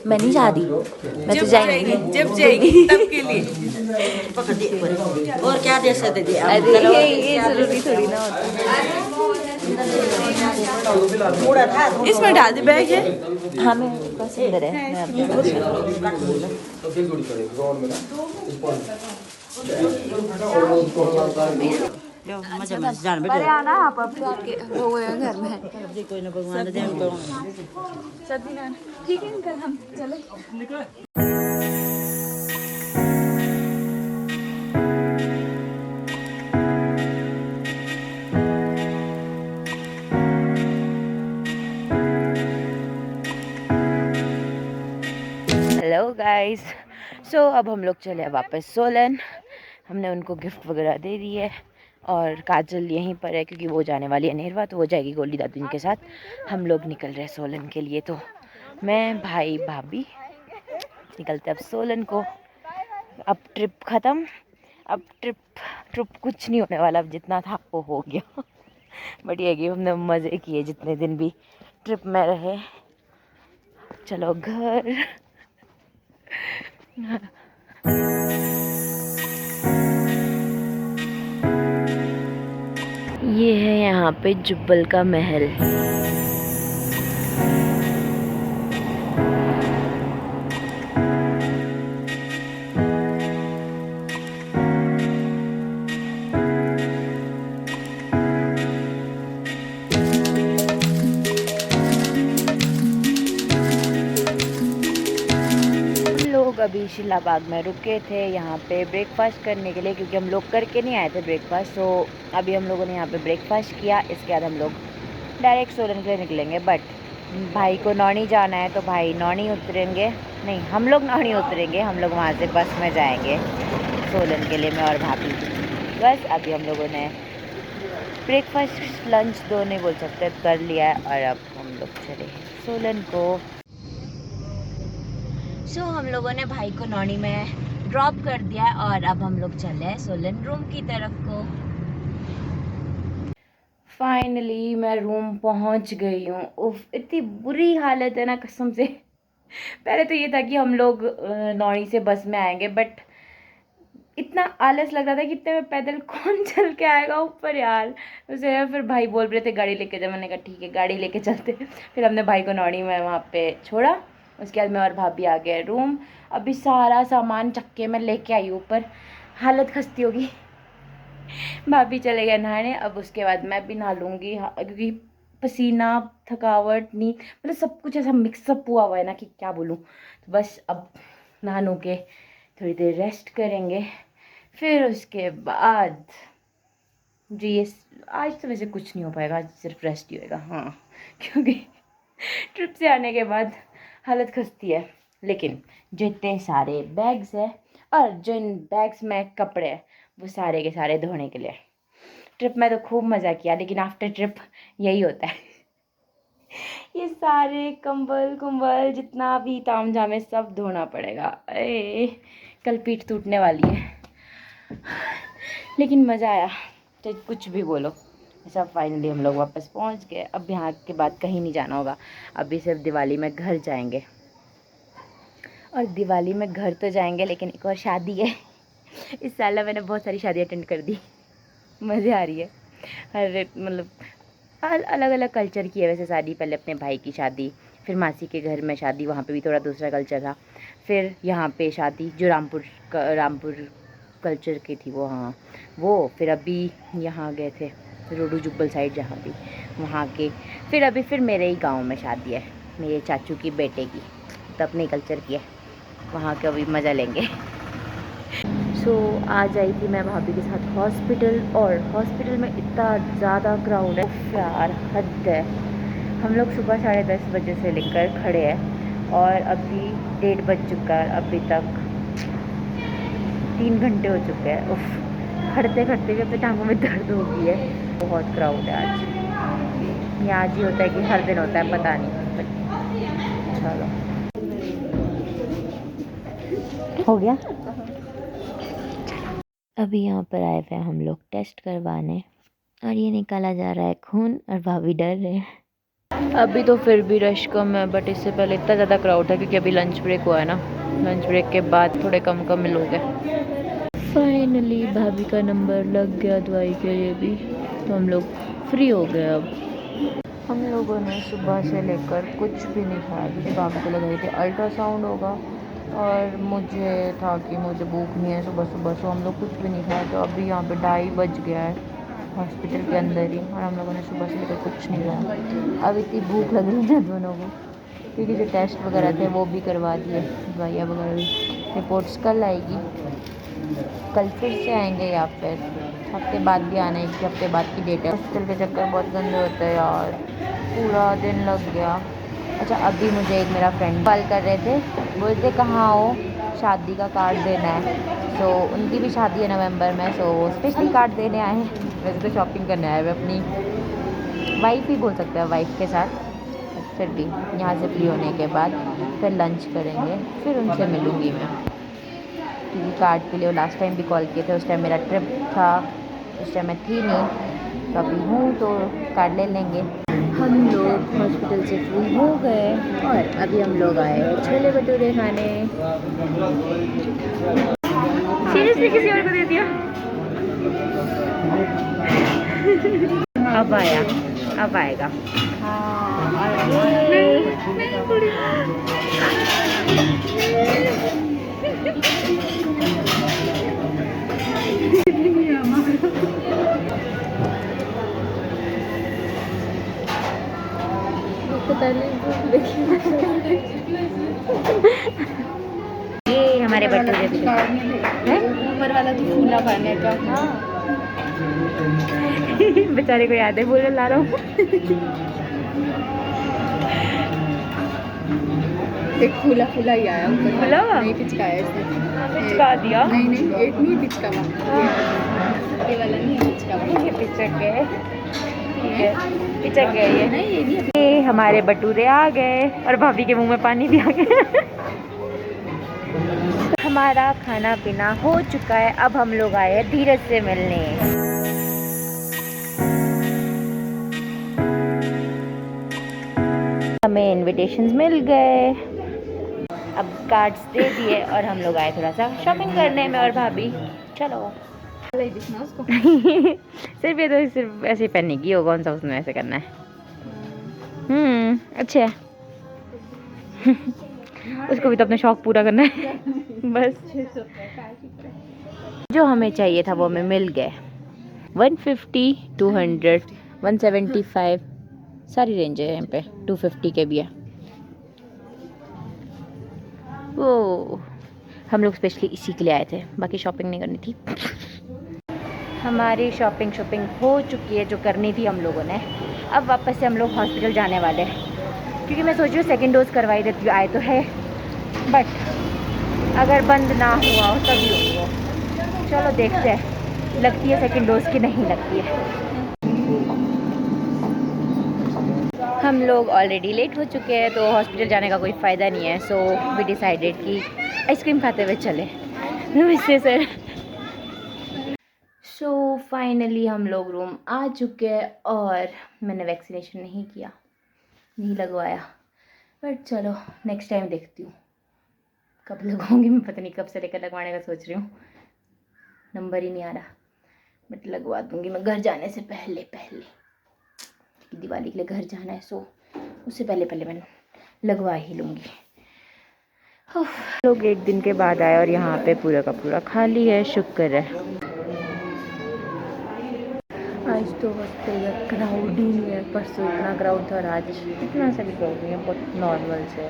मैं नहीं जा रही, मैं तो जाएंगी जब जाएगी तब के लिए। और क्या दे सकते थे? अरे ये जरूरी थोड़ी ना होता। थोड़ा था इसमें डाल दे बैग है। हाँ मैं बस अंदर है, मैं मजा मजा जान पर बेटे आना आप अब तो आपके वो घर में है। कोई ना भगवान दे को ठीक है अंकल, हम चले। हेलो गाइस, सो अब हम लोग चले वापस सोलन। हमने उनको गिफ्ट वगैरह दे दी है और काजल यहीं पर है क्योंकि वो जाने वाली है नेहरवा, तो वो जाएगी गोली दादी के साथ। हम लोग निकल रहे हैं सोलन के लिए, तो मैं भाई भाभी निकलते अब सोलन को। अब ट्रिप ख़त्म, अब ट्रिप कुछ नहीं होने वाला, अब जितना था वो हो गया। बट ये कि हमने मज़े किए जितने दिन भी ट्रिप में रहे। चलो घर। ये है यहाँ पे जुब्बल का महल। लोग अभी शिलाबाग में रुके थे यहाँ पे ब्रेकफास्ट करने के लिए, क्योंकि हम लोग करके नहीं आए थे ब्रेकफास्ट। तो अभी हम लोगों ने यहाँ पे ब्रेकफास्ट किया, इसके बाद हम लोग डायरेक्ट सोलन के लिए निकलेंगे। बट भाई को नौनी जाना है तो भाई नौनी उतरेंगे, नहीं हम लोग नौनी उतरेंगे, हम लोग वहाँ से बस में जाएंगे सोलन के लिए, मैं और भाभी। बस अभी हम लोगों ने ब्रेकफास्ट लंच दो नहीं बोल सकते कर लिया है और अब हम लोग चले सोलन को। सो हम लोगों ने भाई को नौनी में ड्रॉप कर दिया है और अब हम लोग चले हैं सोलन रूम की तरफ को। फाइनली मैं रूम पहुंच गई हूँ। उफ, इतनी बुरी हालत है ना कसम से। पहले तो ये था कि हम लोग नौनी से बस में आएंगे, बट इतना आलस लग रहा था कि इतने में पैदल कौन चल के आएगा ऊपर यार। उसे फिर भाई बोल रहे थे गाड़ी लेके जा, मैंने कहा ठीक है गाड़ी लेके चलते। फिर हमने भाई को नौनी में वहाँ पे छोड़ा, उसके बाद मैं और भाभी आ गए रूम। अभी सारा सामान चक्के में लेके आई ऊपर, हालत खस्ती होगी। भाभी चले गए नहाने, अब उसके बाद मैं भी नहा लूँगी क्योंकि पसीना थकावट नींद मतलब सब कुछ ऐसा मिक्सअप हुआ हुआ है ना कि क्या बोलूँ। तो बस अब नहा नू के थोड़ी देर रेस्ट करेंगे, फिर उसके बाद जी ये आज तो वैसे कुछ नहीं हो पाएगा, आज सिर्फ रेस्ट ही होएगा। हाँ क्योंकि ट्रिप से आने के बाद हालत खस्ती है। लेकिन जितने सारे बैग्स हैं और जिन बैग्स में कपड़े हैं वो सारे के सारे धोने के लिए। ट्रिप में तो खूब मज़ा किया, लेकिन आफ्टर ट्रिप यही होता है। ये सारे कंबल कुंबल जितना भी ताम झाम है सब धोना पड़ेगा। कल पीठ टूटने वाली है, लेकिन मज़ा आया। तो कुछ भी बोलो, सब फाइनली हम लोग वापस पहुंच गए। अब यहाँ के बाद कहीं नहीं जाना होगा, अभी सिर्फ दिवाली में घर जाएंगे। और दिवाली में घर तो जाएंगे, लेकिन एक और शादी है। इस साल मैंने बहुत सारी शादी अटेंड कर दी, मज़े आ रही है। हर मतलब अलग अलग कल्चर की है वैसे शादी। पहले अपने भाई की शादी, फिर मासी के घर में शादी, वहाँ पे भी थोड़ा दूसरा कल्चर था। फिर यहाँ पे शादी जो रामपुर कल्चर की थी वो, हाँ वो। फिर अभी यहाँ गए थे रोडू जुब्बल साइड जहाँ भी, वहाँ के। फिर अभी फिर मेरे ही गांव में शादी है मेरे चाचू की बेटे की, तो अपने कल्चर की है, वहाँ का भी मज़ा लेंगे। सो आज आई थी मैं भाभी के साथ हॉस्पिटल, और हॉस्पिटल में इतना ज़्यादा क्राउड है यार, हद है। हम लोग सुबह 10:30 बजे से लेकर खड़े हैं और अभी 1:30 बज चुका है, अभी तक 3 घंटे हो चुके हैं। उफ, खड़ते खड़ते भी अपने टांगों में दर्द हो गई है। बहुत क्राउड है आज। ये आज ही होता है कि हर दिन होता है पता नहीं। चलो हो गया। अभी यहाँ पर आए हुए हम लोग टेस्ट करवाने, और ये निकाला जा रहा है खून, और भाभी डर रहे हैं। अभी तो फिर भी रश कम है, बट इससे पहले इतना ज़्यादा क्राउड था क्योंकि अभी लंच ब्रेक हुआ है ना। लंच ब्रेक के बाद थोड़े कम कम लोग हैं। फाइनली भाभी का नंबर लग गया दवाई के लिए भी, तो हम लोग फ्री हो गए अब। हम लोगों ने सुबह से लेकर कुछ भी नहीं खाया क्योंकि भाभी को लग रही थी अल्ट्रासाउंड होगा, और मुझे था कि मुझे भूख नहीं है सुबह सुबह, सो हम लोग कुछ भी नहीं खाया। तो अभी यहाँ पे 2:30 बज गया है हॉस्पिटल के अंदर ही, और हम लोगों ने सुबह से लेकर कुछ नहीं खाया। अब इतनी भूख लग रही है दोनों को, क्योंकि जो टेस्ट वगैरह थे वो भी करवा दिए, दवाइयाँ वगैरह भी। रिपोर्ट्स कल आएगी, कल फिर से आएंगे या फिर हफ्ते बाद भी आना है, 1 हफ्ते बाद की डेट है। हॉस्पिटल के चक्कर बहुत गंदे होते हैं यार, पूरा दिन लग गया। अच्छा, अभी मुझे एक मेरा फ्रेंड कॉल कर रहे थे, बोलते कहाँ हो, शादी का कार्ड देना है। सो उनकी भी शादी है नवंबर में, सो वो स्पेशली कार्ड देने आए हैं। वैसे तो शॉपिंग करने आए हुए अपनी वाइफ ही बोल सकते हैं, वाइफ के साथ। फिर भी यहाँ से फ्री होने के बाद फिर लंच करेंगे, फिर उनसे मिलूँगी मैं, क्योंकि कार्ड के लिए वो लास्ट टाइम भी कॉल किए थे। उस टाइम मेरा ट्रिप था, उस टाइम मैं थी नहीं, तो अभी हूँ तो कार्ड ले लेंगे। हम लोग हॉस्पिटल से फ्री हो गए और अभी हम लोग आए छोले भटूरे खाने। सीरियसली किसी और को दे दिया। अब आया, अब आएगा। ये हमारे भटूरे हैं, ऊपर वाला तो फूला खाने का। हाँ बेचारे को याद है, बोल ला रहा हूँ। एक फूला फूला ही आया ऊपर, फूला हुआ? नहीं पिचकाया इसने, पिचका दिया। नहीं नहीं एक नहीं पिचका ये वाला नहीं है पिचका ये पिचक गए, ठीक है, पिचक गए ये। नहीं ये नहीं है। ये हमारे भटूरे आ गए और भाभी के मुंह में पानी भी आ गया। हमारा खाना पीना हो चुका है, अब हम लोग आए हैं धीरज से मिलने। हमें इनविटेशंस मिल गए, अब कार्ड्स दे दिए और हम लोग आए थोड़ा सा शॉपिंग करने में। और भाभी चलो दिखना उसको। सिर्फ ये तो सिर्फ ऐसे ही पहनेगी, हो कौन सा उसमें ऐसे करना है। अच्छा है। उसको भी तो अपना शौक पूरा करना है। बस जो हमें चाहिए था वो हमें मिल गए। 150, 200, 175 सारी रेंज है यहाँ पे, 250 के भी है। वो हम लोग स्पेशली इसी के लिए आए थे, बाकी शॉपिंग नहीं करनी थी। हमारी शॉपिंग हो चुकी है जो करनी थी हम लोगों ने। अब वापस से हम लोग हॉस्पिटल जाने वाले हैं, क्योंकि मैं सोच रही हूँ सेकेंड डोज करवाई देती हूँ, आए तो है, बट अगर बंद ना हुआ हो तभी हो। चलो देखते हैं लगती है सेकेंड डोज की नहीं लगती है। हम लोग ऑलरेडी लेट हो चुके हैं, तो हॉस्पिटल जाने का कोई फ़ायदा नहीं है। सो वी डिसाइडेड कि आइसक्रीम खाते हुए चले। नमस्ते सर। सो फाइनली हम लोग रूम आ चुके हैं, और मैंने वैक्सीनेशन नहीं किया, नहीं लगवाया, बट चलो नेक्स्ट टाइम देखती हूँ कब लगवाऊंगी। मैं पता नहीं कब से लेकर लगवाने का सोच रही हूँ, नंबर ही नहीं आ रहा, बट लगवा दूँगी मैं घर जाने से पहले कि दिवाली के लिए घर जाना है, सो उससे पहले मैं लगवा ही लूँगी। लोग एक दिन के बाद आए और यहाँ पे पूरा का पूरा खाली है, शुक्र है। आज तो हॉस्पिटल क्राउड ही नहीं है, परसों इतना क्राउड था और आज इतना सा भी क्राउड नहीं है, बहुत नॉर्मल से।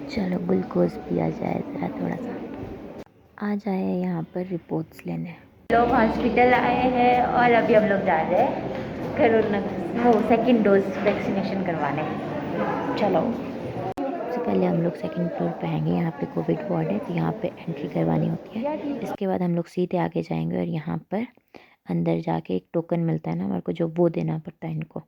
चलो ग्लूकोज पिया जाए ज़रा थोड़ा सा। आ जाए यहाँ पर रिपोर्ट्स लेने। लोग हॉस्पिटल आए हैं और अभी हम लोग जा रहे हैं कोरोना वो सेकंड डोज वैक्सीनेशन करवाने। चलो सबसे पहले हम लोग सेकंड फ्लोर पे आएंगे, यहाँ पे कोविड वार्ड है, तो यहाँ पे एंट्री करवानी होती है। इसके बाद हम लोग सीधे आगे जाएंगे और यहाँ पर अंदर जाके एक टोकन मिलता है ना हमारे को, जो वो देना पड़ता है इनको,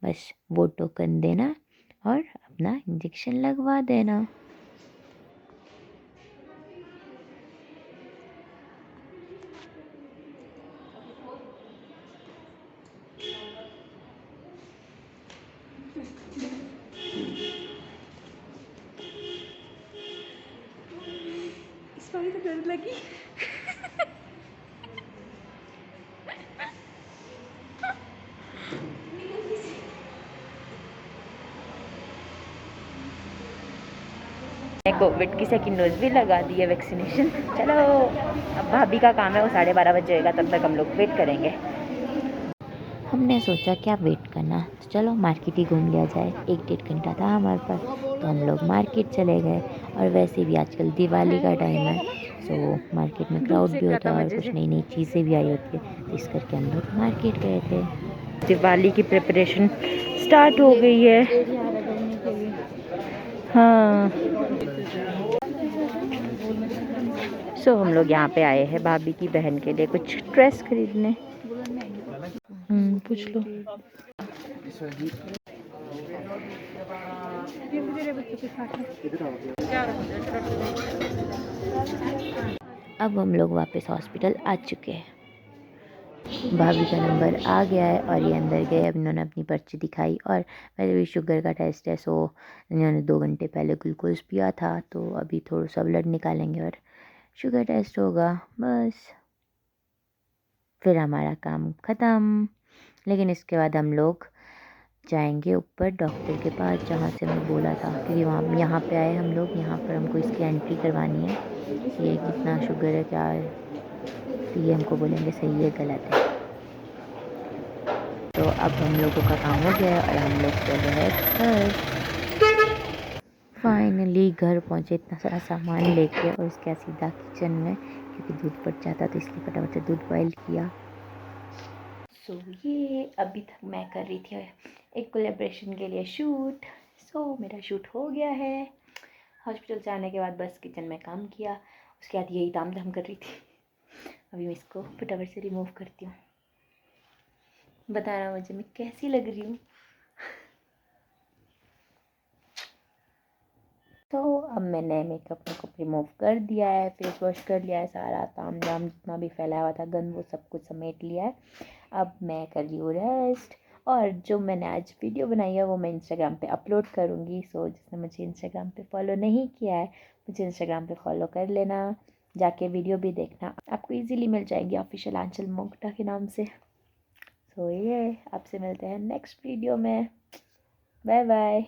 बस वो टोकन देना और अपना इंजेक्शन लगवा देना। लगी। कोविड की सेकंड डोज भी लगा दी है, वैक्सीनेशन। चलो अब भाभी का काम है, वो 12:30 बजे जाएगा, तब तक हम लोग वेट करेंगे। हमने सोचा क्या वेट करना, तो चलो मार्केट ही घूम लिया जाए। 1-1.5 घंटा था हमारे पास, तो हम लोग मार्केट चले गए। और वैसे भी आजकल दिवाली का टाइम है, तो मार्केट में क्राउड भी होता है और कुछ नई नई चीज़ें भी आई होती है, तो इस करके हम लोग मार्केट गए थे। दिवाली की प्रिपरेशन स्टार्ट हो गई है। हाँ, सो हम लोग यहाँ पे आए हैं भाभी की बहन के लिए कुछ ड्रेस खरीदने। पूछ लो। अब हम लोग वापस हॉस्पिटल आ चुके हैं। भाभी का नंबर आ गया है और ये अंदर गए। अब इन्होंने अपनी पर्ची दिखाई और पहले भी शुगर का टेस्ट है, सो इन्होंने 2 घंटे पहले ग्लूकोज पिया था, तो अभी थोड़ा सा ब्लड निकालेंगे और शुगर टेस्ट होगा, बस फिर हमारा काम ख़त्म। लेकिन इसके बाद हम लोग जाएंगे ऊपर डॉक्टर के पास, जहाँ से हमें बोला था, क्योंकि वहाँ यहाँ पे आए हम लोग, यहाँ पर हमको इसकी एंट्री करवानी है कि ये कितना शुगर है, क्या है, तो ये हमको बोलेंगे सही है गलत है। तो अब हम लोगों का काम हो गया है और हम लोग चल रहे हैं घर। फाइनली घर पहुँचे इतना सारा सामान लेके, और उसके बाद सीधा किचन में, क्योंकि दूध पड़ जाता तो इसलिए फटाफट से दूध बॉयल किया। ये अभी तक मैं कर रही थी एक कोलैबोरेशन के लिए शूट। मेरा शूट हो गया है। हॉस्पिटल से आने के बाद बस किचन में काम किया, उसके बाद यही ताम झाम कर रही थी। अभी मैं इसको फटाफट से रिमूव करती हूँ। बताना मुझे मैं कैसी लग रही हूँ। तो अब मैंने मेकअप रिमूव कर दिया है, फेस वॉश कर लिया है, सारा ताम झाम जितना भी फैला हुआ था गंद वो सब कुछ समेट लिया है। अब मैं कर रही हूँ रेस्ट, और जो मैंने आज वीडियो बनाई है वो मैं इंस्टाग्राम पे अपलोड करूँगी। जिसने मुझे इंस्टाग्राम पे फॉलो नहीं किया है, मुझे इंस्टाग्राम पे फॉलो कर लेना, जाके वीडियो भी देखना, आपको इजीली मिल जाएगी ऑफिशियल आंचल मोगटा के नाम से। ये आपसे मिलते हैं नेक्स्ट वीडियो में। Bye bye.